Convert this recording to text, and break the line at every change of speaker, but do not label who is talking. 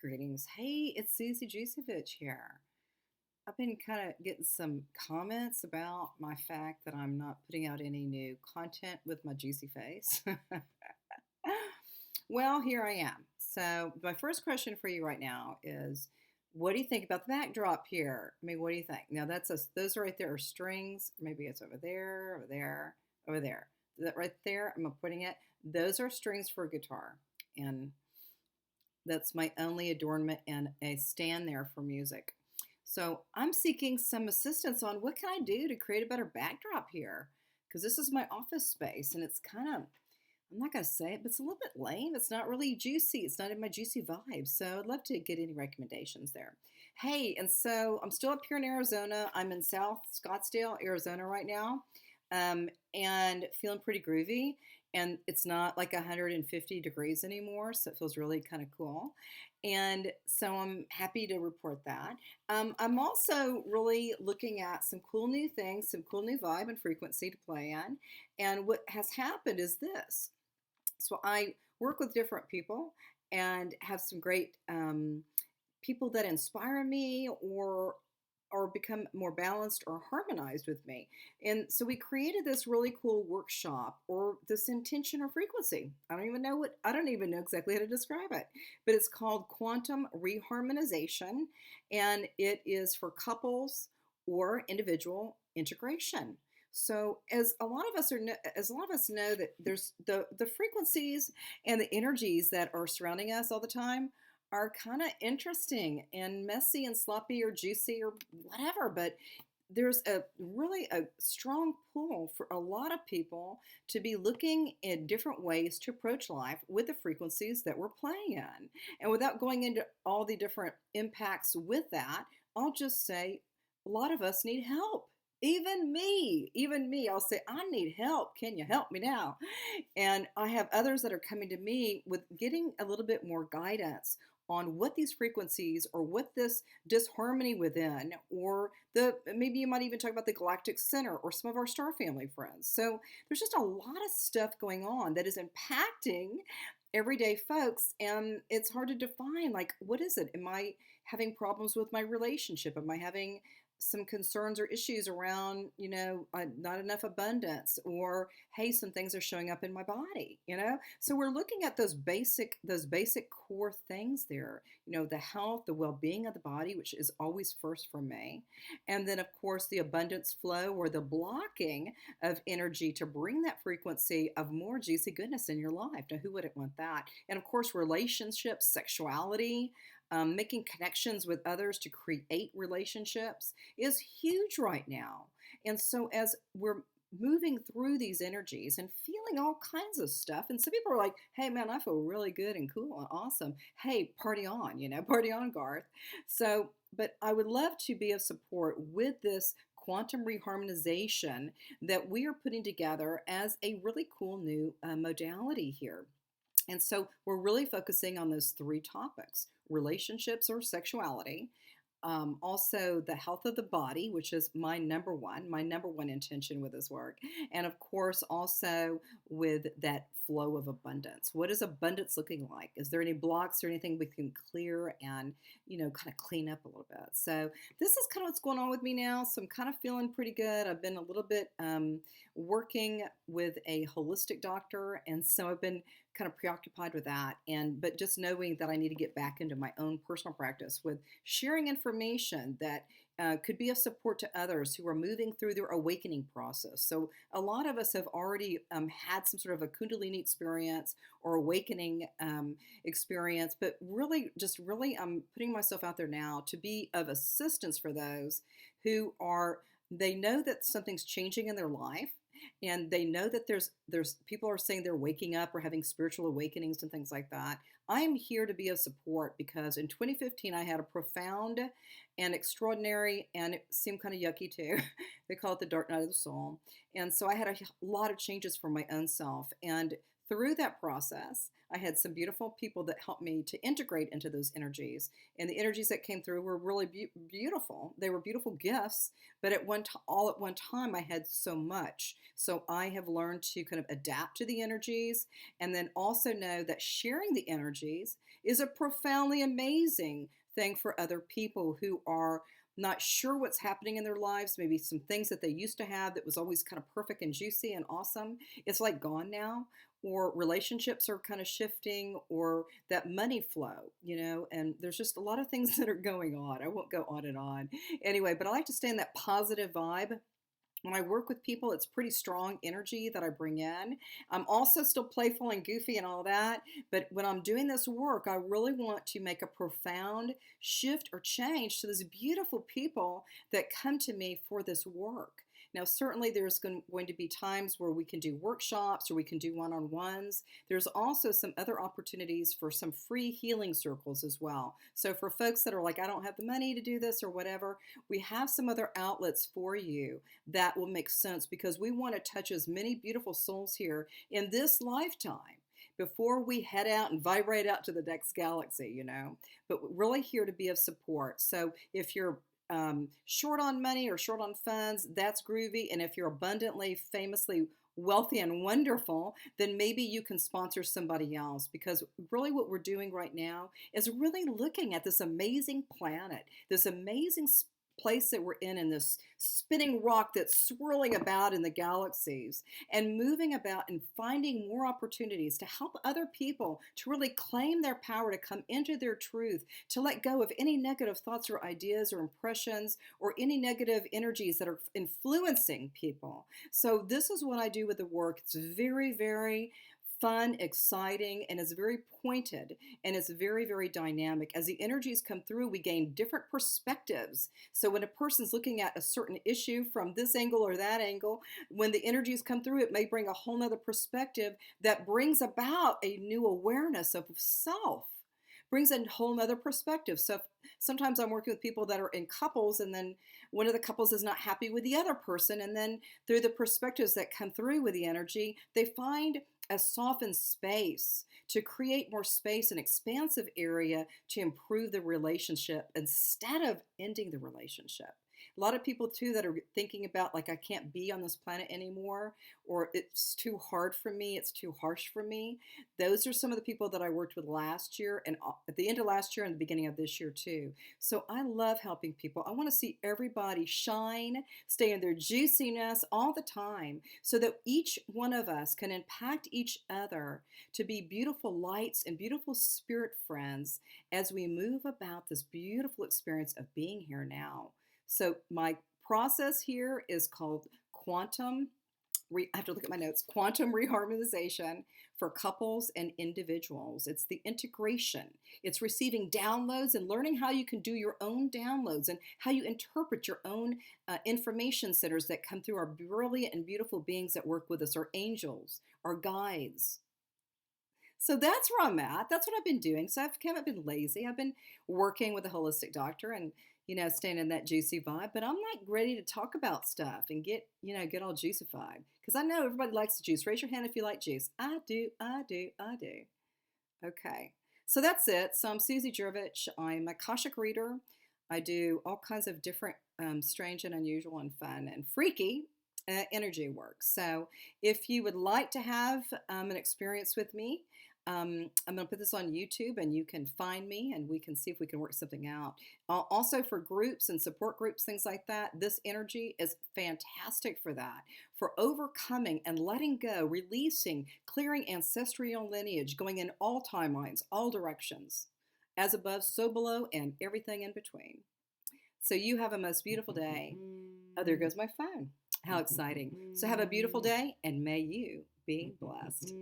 Greetings. Hey, it's Susie here. I've been kind of getting some comments about my fact that I'm not putting out any new content with my juicy face. Well, here I am. So, my first question for you right now is what do you think about the backdrop here? I mean, what do you think? Now, those right there are strings. Maybe it's over there, over there, over there. That right there, I'm putting it. Those are strings for a guitar. And that's my only adornment and a stand there for music. So I'm seeking some assistance on what can I do to create a better backdrop here? Because this is my office space and it's kind of, I'm not going to say it, but it's a little bit lame. It's not really juicy. It's not in my juicy vibe. So I'd love to get any recommendations there. Hey, and so I'm still up here in Arizona. I'm in South Scottsdale, Arizona right now, and feeling pretty groovy. And it's not like 150 degrees anymore, so it feels really kind of cool. And so I'm happy to report that. I'm also really looking at some cool new things, some cool new vibe and frequency to play in. And what has happened is this. So I work with different people and have some great people that inspire me or become more balanced or harmonized with me. And so we created this really cool workshop or this intention or frequency. I don't even know exactly how to describe it, but it's called Quantum Reharmonization, and it is for couples or individual integration. So as a lot of us know that there's the frequencies and the energies that are surrounding us all the time are kind of interesting and messy and sloppy or juicy or whatever, but there's a strong pull for a lot of people to be looking at different ways to approach life with the frequencies that we're playing in. And without going into all the different impacts with that, I'll just say a lot of us need help. Even me, I'll say, I need help. Can you help me now? And I have others that are coming to me with getting a little bit more guidance on what these frequencies or what this disharmony within, or the maybe you might even talk about the galactic center or some of our star family friends. So there's just a lot of stuff going on that is impacting everyday folks, and it's hard to define like what is it? Am I having problems with my relationship? Am I having some concerns or issues around, not enough abundance, or hey, some things are showing up in my body. So we're looking at those basic core things there, the health, the well-being of the body, which is always first for me. And then of course the abundance flow or the blocking of energy to bring that frequency of more juicy goodness in your life. Now, who wouldn't want that? And of course, relationships, sexuality, making connections with others to create relationships is huge right now. And so, as we're moving through these energies and feeling all kinds of stuff, and some people are like, hey, man, I feel really good and cool and awesome. Hey, party on, party on, Garth. So, but I would love to be of support with this quantum reharmonization that we are putting together as a really cool new modality here. And so we're really focusing on those three topics: relationships or sexuality, also the health of the body, which is my number one intention with this work. And of course, also with that flow of abundance. What is abundance looking like? Is there any blocks or anything we can clear and, kind of clean up a little bit? So this is kind of what's going on with me now. So I'm kind of feeling pretty good. I've been a little bit working with a holistic doctor. And so I've been kind of preoccupied with that, but just knowing that I need to get back into my own personal practice with sharing information that could be of support to others who are moving through their awakening process. So a lot of us have already had some sort of a kundalini experience or awakening experience, but really I'm putting myself out there now to be of assistance for those who they know that something's changing in their life, and they know that there's people are saying they're waking up or having spiritual awakenings and things like that. I'm here to be of support because in 2015 I had a profound and extraordinary, and it seemed kind of yucky too. They call it the dark night of the soul. And so I had a lot of changes for my own self, and through that process I had some beautiful people that helped me to integrate into those energies. And the energies that came through were really beautiful. They were beautiful gifts, but all at one time, I had so much. So I have learned to kind of adapt to the energies, and then also know that sharing the energies is a profoundly amazing thing for other people who are not sure what's happening in their lives, maybe some things that they used to have that was always kind of perfect and juicy and awesome. It's like gone now, or relationships are kind of shifting, or that money flow, and there's just a lot of things that are going on. I won't go on and on. Anyway, but I like to stay in that positive vibe. When I work with people, it's pretty strong energy that I bring in. I'm also still playful and goofy and all that, but when I'm doing this work, I really want to make a profound shift or change to those beautiful people that come to me for this work. Now, certainly there's going to be times where we can do workshops or we can do one-on-ones. There's also some other opportunities for some free healing circles as well. So for folks that are like, I don't have the money to do this or whatever, we have some other outlets for you that will make sense, because we want to touch as many beautiful souls here in this lifetime before we head out and vibrate out to the next galaxy. But we're really here to be of support. So if you're short on money or short on funds, that's groovy. And if you're abundantly, famously wealthy and wonderful, then maybe you can sponsor somebody else, because really what we're doing right now is really looking at this amazing planet, this amazing place that we're in this spinning rock that's swirling about in the galaxies, and moving about and finding more opportunities to help other people to really claim their power, to come into their truth, to let go of any negative thoughts or ideas or impressions or any negative energies that are influencing people. So this is what I do with the work. It's very, very fun, exciting, and it's very pointed, and it's very, very dynamic. As the energies come through, we gain different perspectives. So when a person's looking at a certain issue from this angle or that angle, when the energies come through, it may bring a whole nother perspective that brings about a new awareness of self, brings a whole nother perspective. So sometimes I'm working with people that are in couples, and then one of the couples is not happy with the other person, and then through the perspectives that come through with the energy, they find a softened space to create more space, an expansive area to improve the relationship instead of ending the relationship. A lot of people too that are thinking about, like, I can't be on this planet anymore, or it's too hard for me, it's too harsh for me. Those are some of the people that I worked with last year, and at the end of last year and the beginning of this year too. So I love helping people. I want to see everybody shine, stay in their juiciness all the time, so that each one of us can impact each other to be beautiful lights and beautiful spirit friends as we move about this beautiful experience of being here now. So my process here is called I have to look at my notes, quantum reharmonization for couples and individuals. It's the integration. It's receiving downloads and learning how you can do your own downloads and how you interpret your own information centers that come through our brilliant and beautiful beings that work with us, our angels, our guides. So that's where I'm at. That's what I've been doing. So I haven't been lazy. I've been working with a holistic doctor and, staying in that juicy vibe. But I'm like ready to talk about stuff and get all juicified. Because I know everybody likes the juice. Raise your hand if you like juice. I do, I do, I do. Okay. So that's it. So I'm Susie Jervich. I'm a Akashic reader. I do all kinds of different strange and unusual and fun and freaky energy work. So if you would like to have an experience with me, I'm going to put this on YouTube, and you can find me and we can see if we can work something out. Also for groups and support groups, things like that, this energy is fantastic for that, for overcoming and letting go, releasing, clearing ancestral lineage, going in all timelines, all directions, as above, so below, and everything in between. So you have a most beautiful day. Oh, there goes my phone. How exciting. So have a beautiful day, and may you be blessed.